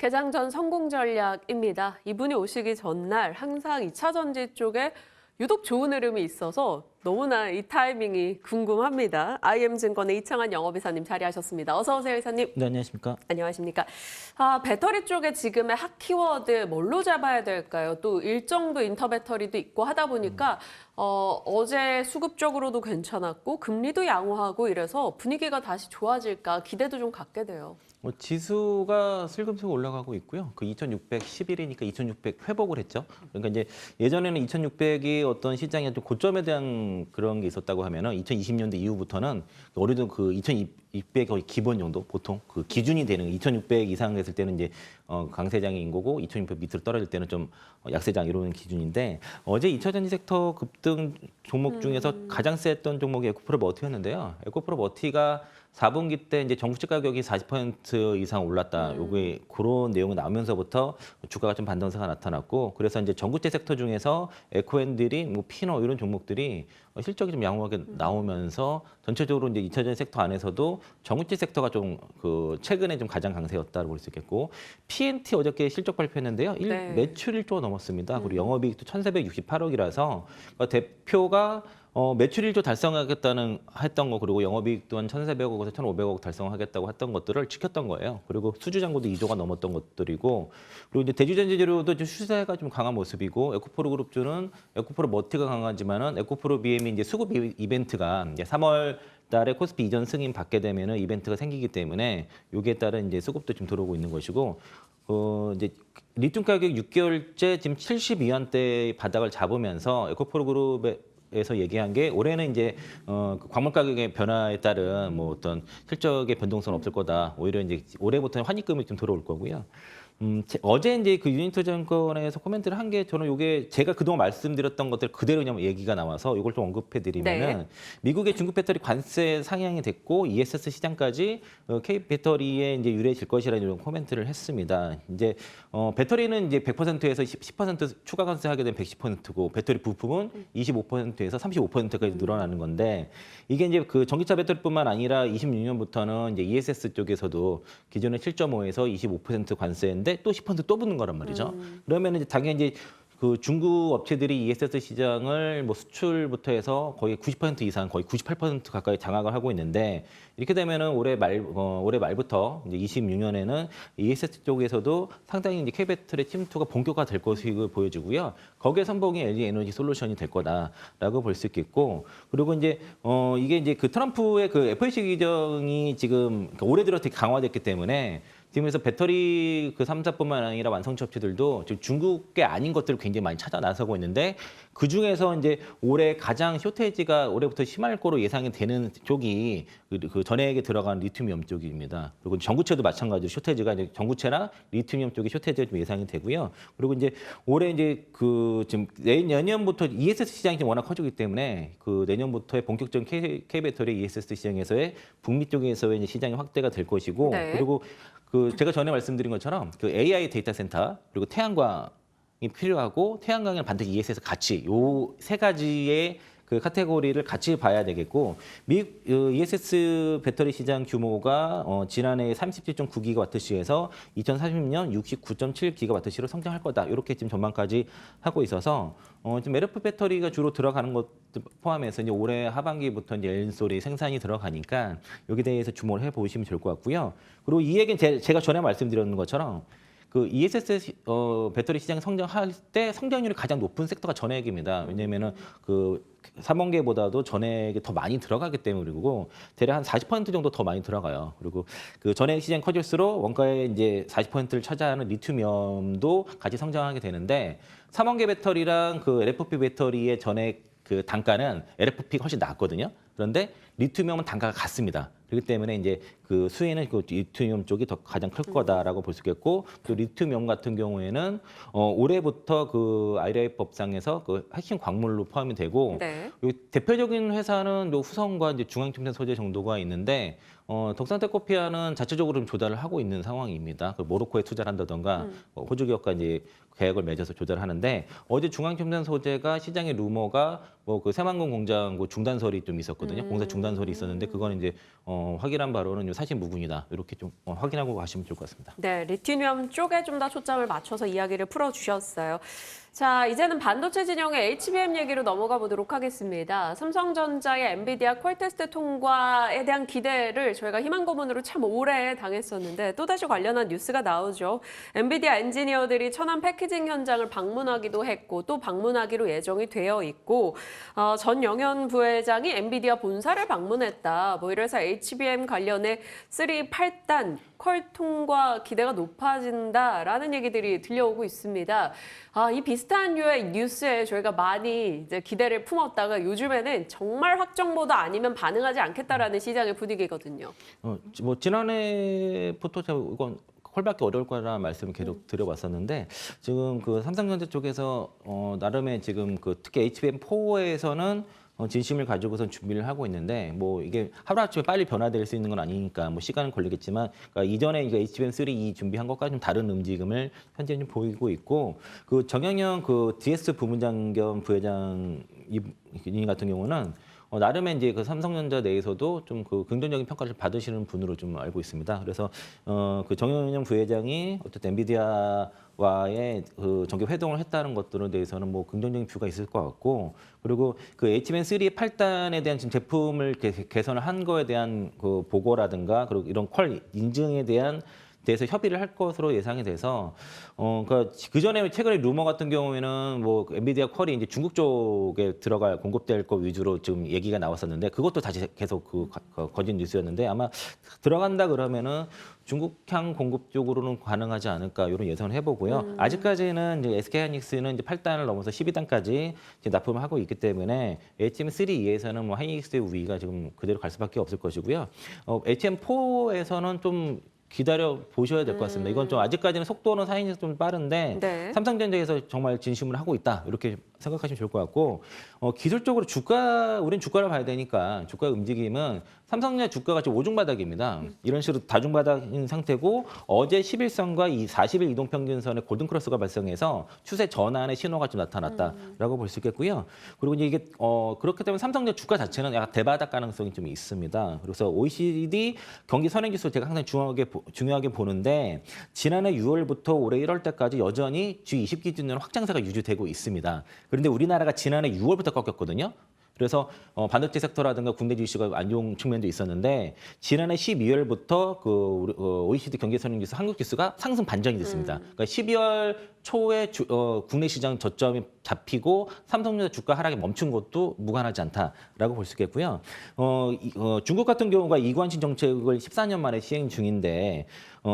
개장 전 성공 전략입니다. 이분이 오시기 전날 항상 2차 전지 쪽에 유독 좋은 흐름이 있어서 너무나 이 타이밍이 궁금합니다. IM증권의 이창환 영업이사님 자리하셨습니다. 어서 오세요, 이사님. 네, 안녕하십니까. 안녕하십니까. 배터리 쪽에 지금의 핫 키워드 뭘로 잡아야 될까요? 또 일정도 인터배터리도 있고 하다 보니까 어제 수급 쪽으로도 괜찮았고 금리도 양호하고 이래서 분위기가 다시 좋아질까 기대도 좀 갖게 돼요. 지수가 슬금슬금 올라가고 있고요. 그 2,611이니까 2,600 회복을 했죠. 그러니까 이제 예전에는 2,600이 어떤 시장의 좀 고점에 대한 그런 게 있었다고 하면은 2020년대 이후부터는 우리도 그 2,600 거의 기본 정도 보통 그 기준이 되는 2,600 이상 됐을 때는 이제 강세장인 거고 2,600 밑으로 떨어질 때는 좀 약세장 이런 기준인데 어제 2차 전지 섹터 급등 종목 중에서 가장 셌던 종목이 에코프로 머티였는데요. 에코프로 머티가 4분기 때 이제 전국지 가격이 40% 이상 올랐다. 요게 그런 내용이 나오면서부터 주가가 좀 반등세가 나타났고 그래서 이제 전국지 섹터 중에서 에코앤들이 뭐 피노 이런 종목들이 실적이 좀 양호하게 나오면서 전체적으로 이제 2차 전지 섹터 안에서도 전국지 섹터가 좀 그 최근에 좀 가장 강세였다고 볼 수 있겠고 P&T 어저께 실적 발표했는데요. 네. 매출 1조 넘었습니다. 그리고 영업이익도 1,468억이라서 대표가 매출 1조 달성하겠다는 했던 거 그리고 영업이익 또한 1,400억에서 1,500억 달성하겠다고 했던 것들을 지켰던 거예요. 그리고 수주잔고도 2조가 넘었던 것들이고 그리고 이제 대주전지재료도 좀 추세가 좀 강한 모습이고 에코프로 그룹주는 에코프로 머티가 강하지만은 에코프로 BM이 이제 수급 이벤트가 이제 3월 달에 코스피 이전 승인 받게 되면은 이벤트가 생기기 때문에 여기에 따른 이제 수급도 좀 들어오고 있는 것이고 이제 리튬 가격 6개월째 지금 72원대 바닥을 잡으면서 에코프로 그룹의 에서 얘기한 게 올해는 이제 그 광물 가격의 변화에 따른 뭐 어떤 실적의 변동성은 없을 거다. 오히려 이제 올해부터는 환입금이 좀 들어올 거고요. 어제 이제 그 유니투증권에서 코멘트를 한 게 저는 이게 제가 그동안 말씀드렸던 것들 그대로 그냥 얘기가 나와서 이걸 좀 언급해드리면은 네. 미국의 중국 배터리 관세 상향이 됐고 ESS 시장까지 K 배터리에 이제 유리해질 것이라는 이런 코멘트를 했습니다. 이제 배터리는 이제 100%에서 10% 추가 관세하게 된 110%고 배터리 부품은 25%에서 35%까지 늘어나는 건데 이게 이제 그 전기차 배터리뿐만 아니라 26년부터는 이제 ESS 쪽에서도 기존의 7.5에서 25% 관세인데 또 10%또 붙는 거란 말이죠. 그러면 이제 당연히 이제 그 중국 업체들이 ESS 시장을 뭐 수출부터 해서 거의 90% 이상, 거의 98% 가까이 장악을 하고 있는데 이렇게 되면은 올해 말부터 이제 26년에는 ESS 쪽에서도 상당히 이제 K배터리 침투가 본격화될 것으로 보여지고요. 거기에 선봉이 LG 에너지 솔루션이 될 거다라고 볼 수 있겠고 그리고 이제 이게 이제 그 트럼프의 그 FEC 규정이 지금 올해 들어 되게 강화됐기 때문에 지금에서 배터리 그 3사뿐만 아니라 완성차 업체들도 지금 중국계 아닌 것들을 굉장히 많이 찾아 나서고 있는데 그 중에서 이제 올해 가장 쇼테이지가 올해부터 심할 거로 예상이 되는 쪽이 그 전해액에 들어간 리튬이온 쪽입니다. 그리고 전구체도 마찬가지로 쇼테이지가 이제 전구체나 리튬이온 쪽이 쇼테이지가 좀 예상이 되고요. 그리고 이제 올해 이제 그 지금 내년부터 ESS 시장이 좀 워낙 커지기 때문에 그 내년부터의 본격적인 K 배터리 ESS 시장에서의 북미 쪽에서의 이제 시장이 확대가 될 것이고 네. 그리고 그 제가 전에 말씀드린 것처럼 그 AI 데이터 센터 그리고 태양광이 필요하고 태양광에는 반드시 ESS 같이 요 세 가지의 그 카테고리를 같이 봐야 되겠고 미국 ESS 배터리 시장 규모가 지난해 37.9기가와트시에서 2030년 69.7기가와트시로 성장할 거다. 이렇게 지금 전망까지 하고 있어서 지금 LFP 배터리가 주로 들어가는 것 포함해서 이제 올해 하반기부터 이제 엔솔이 생산이 들어가니까 여기에 대해서 주목을 해 보시면 좋을 것 같고요. 그리고 이 얘기는 제가 전에 말씀드렸는 것처럼 그 ESS 배터리 시장 성장할 때 성장률이 가장 높은 섹터가 전해액입니다. 왜냐면은 그 3원계보다도 전해액이 더 많이 들어가기 때문이고 대략 한 40% 정도 더 많이 들어가요. 그리고 그 전해액 시장이 커질수록 원가의 이제 40%를 차지하는 리튬이온도 같이 성장하게 되는데 3원계 배터리랑 그 LFP 배터리의 전해액 그 단가는 LFP가 훨씬 낮거든요. 그런데 리튬이온은 단가가 같습니다. 그렇기 때문에 이제 그 수혜는 그 리튬이온 쪽이 더 가장 클 거다라고 볼 수 있겠고 또 리튬이온 같은 경우에는 올해부터 그 IRA 법상에서 그 핵심 광물로 포함이 되고 네. 대표적인 회사는 요 후성과 이제 중앙침전 소재 정도가 있는데 덕산테코피아는 자체적으로 좀 조달을 하고 있는 상황입니다. 그 모로코에 투자를 한다던가 호주 기업과 이제 계약을 맺어서 조달하는데 어제 중앙침전 소재가 시장의 루머가 뭐 그 새만금 공장 그 중단설이 좀 있었거든요. 공사 중단 있다는 소리 있었는데 그거는 이제 확인한 바로는 사실 무근이다. 이렇게 좀 확인하고 가시면 좋을 것 같습니다. 네, 리튬이엄 쪽에 좀 더 초점을 맞춰서 이야기를 풀어주셨어요. 자, 이제는 반도체 진영의 HBM 얘기로 넘어가 보도록 하겠습니다. 삼성전자의 엔비디아 퀄테스트 통과에 대한 기대를 저희가 희망 고문으로 참 오래 당했었는데 또다시 관련한 뉴스가 나오죠. 엔비디아 엔지니어들이 천안 패키징 현장을 방문하기도 했고 또 방문하기로 예정이 되어 있고 전영현 부회장이 엔비디아 본사를 방문했다. 뭐 이래서 HBM 관련해 3, 8단 퀄 통과 기대가 높아진다라는 얘기들이 들려오고 있습니다. 이 비슷한 류의 뉴스에 저희가 많이 이제 기대를 품었다가 요즘에는 정말 확정보도 아니면 반응하지 않겠다라는 시장의 분위기거든요. 뭐 지난해부터 제가 이건 콜받기 어려울 거라는 말씀을 계속 드려봤었는데 지금 그 삼성전자 쪽에서 나름의 지금 그 특히 HBM4에서는 진심을 가지고선 준비를 하고 있는데 뭐 이게 하루아침에 빨리 변화될 수 있는 건 아니니까 뭐 시간은 걸리겠지만 그러니까 이전에 이제 HBM3 이 준비한 것과 좀 다른 움직임을 현재 좀 보이고 있고 그 정영현 그 DS 부문장 겸 부회장 이 같은 경우는 나름의 이제 그 삼성전자 내에서도 좀 그 긍정적인 평가를 받으시는 분으로 좀 알고 있습니다. 그래서 그 정영현 부회장이 어쨌든 엔비디아와의 그 정기 회동을 했다는 것들에 대해서는 뭐 긍정적인 뷰가 있을 것 같고 그리고 그 HBM3 8단에 대한 지금 제품을 개선을 한 거에 대한 그 보고라든가 그리고 이런 퀄 인증에 대해서 협의를 할 것으로 예상이 돼서 그러니까 그 전에 최근에 루머 같은 경우에는 뭐 엔비디아 퀄이 이제 중국 쪽에 들어갈 공급될 거 위주로 지금 얘기가 나왔었는데 그것도 다시 계속 거짓 뉴스였는데 아마 들어간다 그러면은 중국향 공급 쪽으로는 가능하지 않을까 이런 예상을 해보고요. 아직까지는 이제 SK하이닉스는 이제 8단을 넘어서 12단까지 이제 납품을 하고 있기 때문에 HBM3 이에서는 뭐 하이닉스의 우위가 지금 그대로 갈 수밖에 없을 것이고요. HBM4에서는 좀 기다려 보셔야 될 것 같습니다. 이건 좀 아직까지는 속도는 사이닉스 좀 빠른데 네. 삼성전자에서 정말 진심을 하고 있다 이렇게 생각하시면 좋을 것 같고 기술적으로 우리는 주가를 봐야 되니까 주가 움직임은 삼성전자 주가가 지금 오중바닥입니다. 이런 식으로 다중바닥인 상태고 어제 11선과 이 40일 이동평균선의 골든크로스가 발생해서 추세 전환의 신호가 좀 나타났다라고 볼 수 있겠고요. 그리고 이게 그렇기 때문에 삼성전자 주가 자체는 약간 대바닥 가능성이 좀 있습니다. 그래서 OECD 경기 선행지수 제가 항상 중요하게 보는데 지난해 6월부터 올해 1월 때까지 여전히 G20 기준으로 확장세가 유지되고 있습니다. 그런데 우리나라가 지난해 6월부터 꺾였거든요. 그래서 반도체 섹터라든가 국내 주식가 안 좋은 측면도 있었는데 지난해 12월부터 그 OECD 경제선행지수 한국 지수가 상승 반전이 됐습니다. 그러니까 12월 초에 국내 시장 저점이 잡히고 삼성전자 주가 하락이 멈춘 것도 무관하지 않다라고 볼 수 있겠고요. 중국 같은 경우가 이관심 정책을 14년 만에 시행 중인데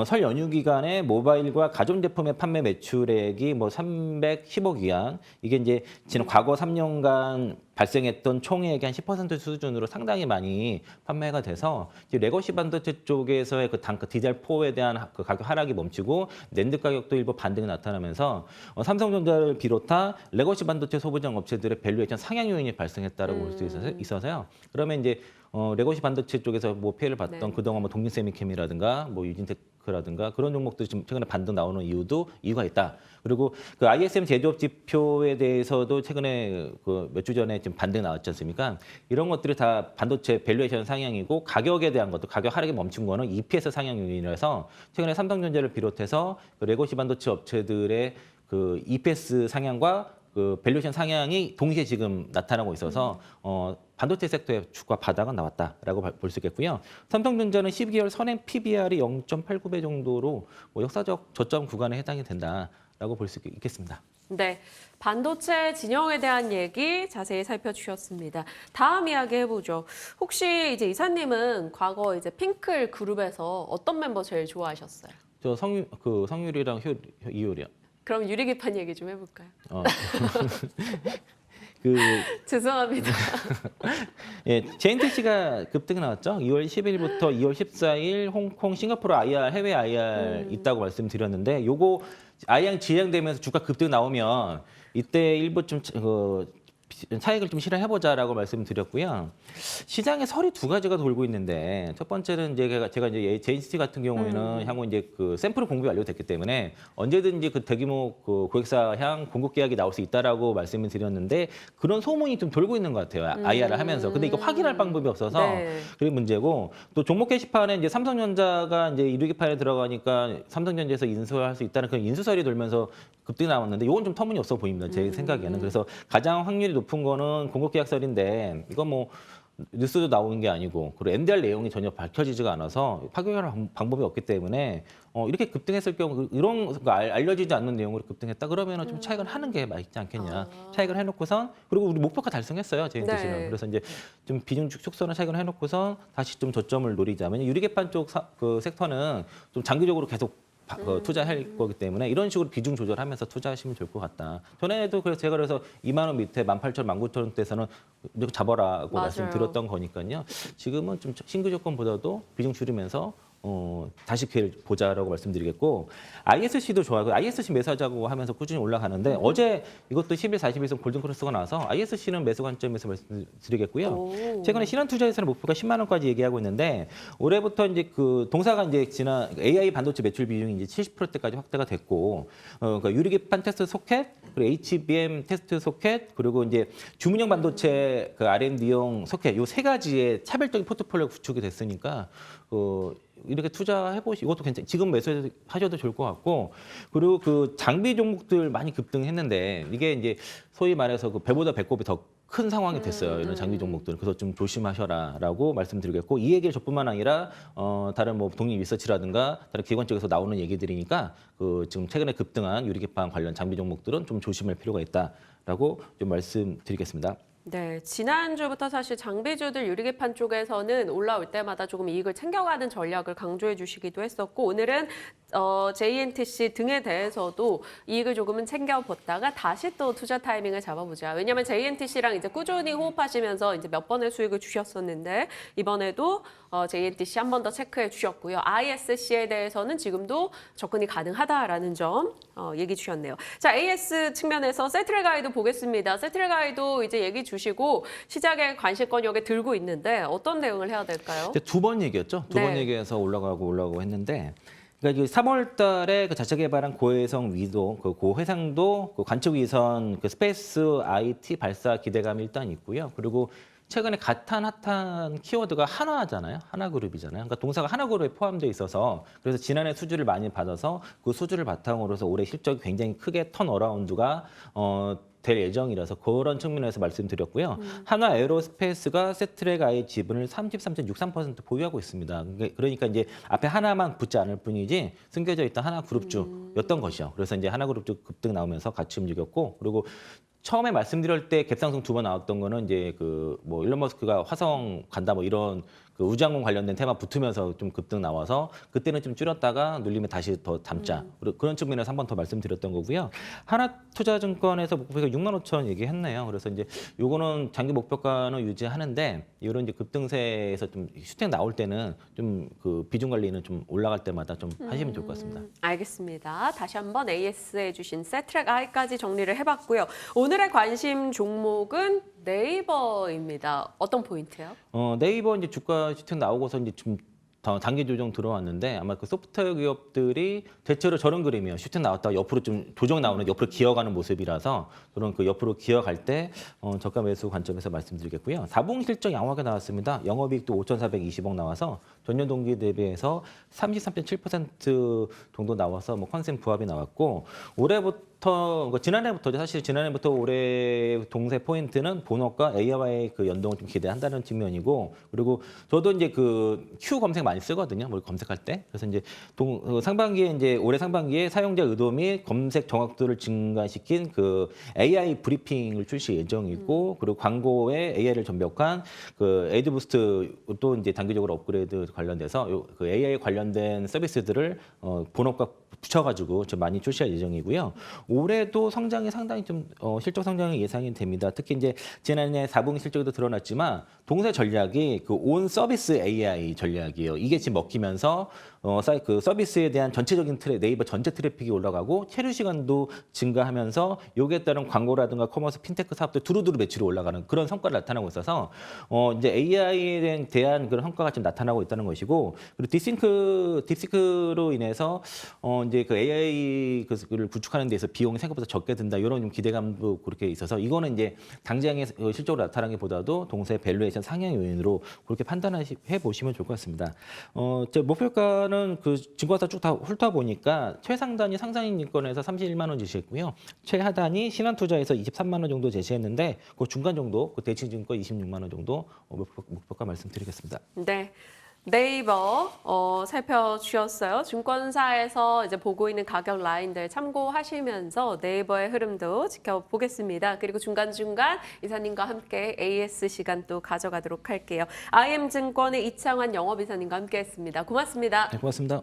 설 연휴 기간에 모바일과 가전제품의 판매 매출액이 뭐 310억 위안 이게 이제 지난 과거 3년간 발생했던 총액의 한 10% 수준으로 상당히 많이 판매가 돼서 이제 레거시 반도체 쪽에서의 그 단가 DDR4에 대한 그 가격 하락이 멈추고 낸드 가격도 일부 반등이 나타나면서 삼성전자를 비롯한 레거시 반도체 소부장 업체들의 밸류에이션 상향 요인이 발생했다고 볼 수 있어서요. 그러면 이제 레거시 반도체 쪽에서 뭐 피해를 봤던 네. 그동안 뭐 동민세미캠이라든가 뭐 유진테크라든가 그런 종목들이 좀 최근에 반등 나오는 이유가 있다. 그리고 그 ISM 제조업 지표에 대해서도 최근에 그 몇 주 전에 지금 반등 나왔지 않습니까? 이런 것들이 다 반도체 밸류에이션 상향이고 가격에 대한 것도 가격 하락이 멈춘 거는 EPS 상향 요인이라서 최근에 삼성전자를 비롯해서 그 레거시 반도체 업체들의 그 EPS 상향과 그 밸류에이션 상향이 동시에 지금 나타나고 있어서 반도체 섹터의 주가 바닥은 나왔다라고 볼 수 있겠고요. 삼성전자는 12개월 선행 PBR이 0.89배 정도로 뭐 역사적 저점 구간에 해당이 된다라고 볼 수 있겠습니다. 네, 반도체 진영에 대한 얘기 자세히 살펴주셨습니다. 다음 이야기 해보죠. 혹시 이제 이사님은 과거 이제 핑클 그룹에서 어떤 멤버 제일 좋아하셨어요? 저 성유리랑 이효리요. 그럼 유리기판 얘기 좀 해볼까요? 죄송합니다. 예, JNTC가 급등 나왔죠. 2월 10일부터 2월 14일 홍콩, 싱가포르 IR, 해외 IR 있다고 말씀드렸는데 요거 IR 진행되면서 주가 급등 나오면 이때 일부 좀 차익을 좀 실현해보자라고 말씀드렸고요. 시장에 설이 두 가지가 돌고 있는데 첫 번째는 이제 제가 이제 JNCT 같은 경우에는 향후 이제 그 샘플 공급이 완료됐기 때문에 언제든지 그 대규모 그 고객사향 공급 계약이 나올 수 있다라고 말씀을 드렸는데 그런 소문이 좀 돌고 있는 것 같아요. IR을 하면서. 근데 이거 확인할 방법이 없어서 네. 그게 문제고 또 종목 게시판에 이제 삼성전자가 이제 1위 판에 들어가니까 삼성전자에서 인수할 수 있다는 그런 인수설이 돌면서 급등이 나왔는데 이건 좀 터무니없어 보입니다. 제 생각에는. 그래서 가장 확률이 높은 거는 공급계약설인데 이건 뭐 뉴스도 나오는 게 아니고 그리고 MDR 내용이 전혀 밝혀지지가 않아서 파악할 방법이 없기 때문에 이렇게 급등했을 경우 이런 거 알려지지 않는 내용으로 급등했다 그러면은 좀 차익을 하는 게 맞지 않겠냐. 차익을 해놓고선 그리고 우리 목표가 달성했어요. 제 뜻은. 네. 그래서 이제 좀 비중 축소나 차익을 해놓고선 다시 좀 저점을 노리자면 유리개판 쪽 그 섹터는 좀 장기적으로 계속 투자할 거기 때문에 이런 식으로 비중 조절하면서 투자하시면 좋을 것 같다. 전에도 그래서 제가 그래서 2만 원 밑에 18,000원, 19,000원대에서는 말씀드렸던 맞아요. 말씀드렸던 거니까요. 지금은 좀 신규 조건보다도 비중 줄이면서 다시 기회를 보자라고 말씀드리겠고 ISC도 좋아요. ISC 매수하자고 하면서 꾸준히 올라가는데 어제 이것도 10일, 40일선 골든크로스가 나와서 ISC는 매수 관점에서 말씀드리겠고요. 오. 최근에 신한투자에서는 목표가 10만 원까지 얘기하고 있는데 올해부터 이제 그 동사가 이제 지난 AI 반도체 매출 비중이 이제 70%대까지 확대가 됐고 그러니까 유리기판 테스트 소켓, 그리고 HBM 테스트 소켓, 그리고 이제 주문형 반도체 그 R&D용 소켓 요 세 가지의 차별적인 포트폴리오 구축이 됐으니까 이렇게 투자해보시고 이것도 괜찮. 지금 매수하셔도 좋을 것 같고 그리고 그 장비 종목들 많이 급등했는데 이게 이제 소위 말해서 그 배보다 배꼽이 더 큰 상황이 됐어요. 이런 장비 종목들. 그래서 좀 조심하셔라라고 말씀드리겠고 이 얘기를 저뿐만 아니라 다른 뭐 독립 리서치라든가 다른 기관 쪽에서 나오는 얘기들이니까 그 지금 최근에 급등한 유리기판 관련 장비 종목들은 좀 조심할 필요가 있다라고 좀 말씀드리겠습니다. 네, 지난주부터 사실 장비주들 유리개판 쪽에서는 올라올 때마다 조금 이익을 챙겨가는 전략을 강조해 주시기도 했었고 오늘은 JNTC 등에 대해서도 이익을 조금은 챙겨봤다가 다시 또 투자 타이밍을 잡아보자. 왜냐하면 JNTC랑 이제 꾸준히 호흡하시면서 이제 몇 번의 수익을 주셨었는데 이번에도 JNTC 한 번 더 체크해 주셨고요. ISC에 대해서는 지금도 접근이 가능하다라는 점 얘기 주셨네요. 자, AS 측면에서 세트레 가이드 보겠습니다. 세트레 가이드 이제 얘기 주시고 시장의 관심권 여기 들고 있는데 어떤 대응을 해야 될까요? 두 번 얘기였죠. 두 번 네. 얘기해서 올라가고 했는데 그러니까 3월 달에 그 자체 개발한 고해성 위도, 그 고해상도 그 관측 위성 그 스페이스 IT 발사 기대감이 일단 있고요. 그리고 최근에 핫한 키워드가 한화잖아요. 하나그룹이잖아요. 그러니까 동사가 하나그룹에 포함되어 있어서 그래서 지난해 수주를 많이 받아서 그 수주를 바탕으로서 올해 실적이 굉장히 크게 턴어라운드가 될 예정이라서 그런 측면에서 말씀드렸고요. 한화 에어로스페이스가 세트랙아의 지분을 33.63% 보유하고 있습니다. 그러니까 이제 앞에 하나만 붙지 않을 뿐이지 숨겨져 있던 하나그룹주였던 것이요. 그래서 이제 하나그룹주 급등 나오면서 같이 움직였고 그리고 처음에 말씀드릴 때 갭상승 2번 나왔던 거는 이제 그 뭐 일론 머스크가 화성 간다 뭐 이런 그 우주항공 관련된 테마 붙으면서 좀 급등 나와서 그때는 좀 줄였다가 눌리면 다시 더 담자. 그런 측면에서 한 번 더 말씀드렸던 거고요. 하나투자증권에서 목표가 6만 5천 얘기했네요. 그래서 이제 요거는 장기 목표가는 유지하는데 이런 이제 급등세에서 좀 슈팅 나올 때는 좀 그 비중 관리는 좀 올라갈 때마다 좀 하시면 좋을 것 같습니다. 알겠습니다. 다시 한번 AS에 주신 세트랙 I까지 정리를 해봤고요. 오늘의 관심 종목은 네이버입니다. 어떤 포인트요? 네이버 이제 주가 슈팅 나오고서 이제 좀 단기 조정 들어왔는데 아마 그 소프트웨어 기업들이 대체로 저런 그림이에요. 슈팅 나왔다가 옆으로 좀 조정 나오는 옆으로 기어가는 모습이라서 그런 그 옆으로 기어갈 때 저가 매수 관점에서 말씀드리겠고요. 4분기 실적 양호하게 나왔습니다. 영업이익도 5,420억 나와서 전년 동기 대비해서 33.7% 정도 나와서 뭐 컨센 부합이 나왔고 올해부터 지난해부터 사실 지난해부터 올해 동세 포인트는 본업과 AI와의 그 연동을 좀 기대한다는 측면이고 그리고 저도 이제 그 Q 검색 많이 쓰거든요. 뭘 검색할 때. 그래서 이제 상반기에 이제 올해 상반기에 사용자 의도 및 검색 정확도를 증가시킨 그 AI 브리핑을 출시 예정이고 그리고 광고에 AI를 전벽한 그 에이드부스트 또 이제 단기적으로 업그레이드 관련돼서 그 AI 관련된 서비스들을 본업과 붙여가지고 좀 많이 출시할 예정이고요. 올해도 성장이 상당히 좀 실적 성장이 예상이 됩니다. 특히 이제 지난해 4분기 실적에도 드러났지만 동세 전략이 그 온 서비스 AI 전략이에요. 이게 지금 먹히면서 그 서비스에 대한 전체적인 네이버 전체 트래픽이 올라가고 체류 시간도 증가하면서 여기에 따른 광고라든가 커머스, 핀테크 사업도 두루두루 매출이 올라가는 그런 성과를 나타나고 있어서 이제 AI에 대한 그런 성과가 좀 나타나고 있다는 것이고 그리고 딥시크로 인해서 이제 그 AI를 구축하는 데서 비용이 생각보다 적게 든다 이런 좀 기대감도 그렇게 있어서 이거는 이제 당장에 실적으로 나타나기보다도 동시에 밸류에이션 상향 요인으로 그렇게 판단해 보시면 좋을 것 같습니다. 제 목표가는 그 증권사 쭉 다 훑어 보니까 최상단이 상장인권에서 31만 원 제시했고요. 최하단이 신한투자에서 23만 원 정도 제시했는데 그 중간 정도 그 대치증권 26만 원 정도 목표가 말씀드리겠습니다. 네. 네이버 살펴주셨어요. 증권사에서 이제 보고 있는 가격 라인들 참고하시면서 네이버의 흐름도 지켜보겠습니다. 그리고 중간중간 이사님과 함께 AS 시간 또 가져가도록 할게요. IM증권의 이창환 영업이사님과 함께했습니다. 고맙습니다. 네, 고맙습니다.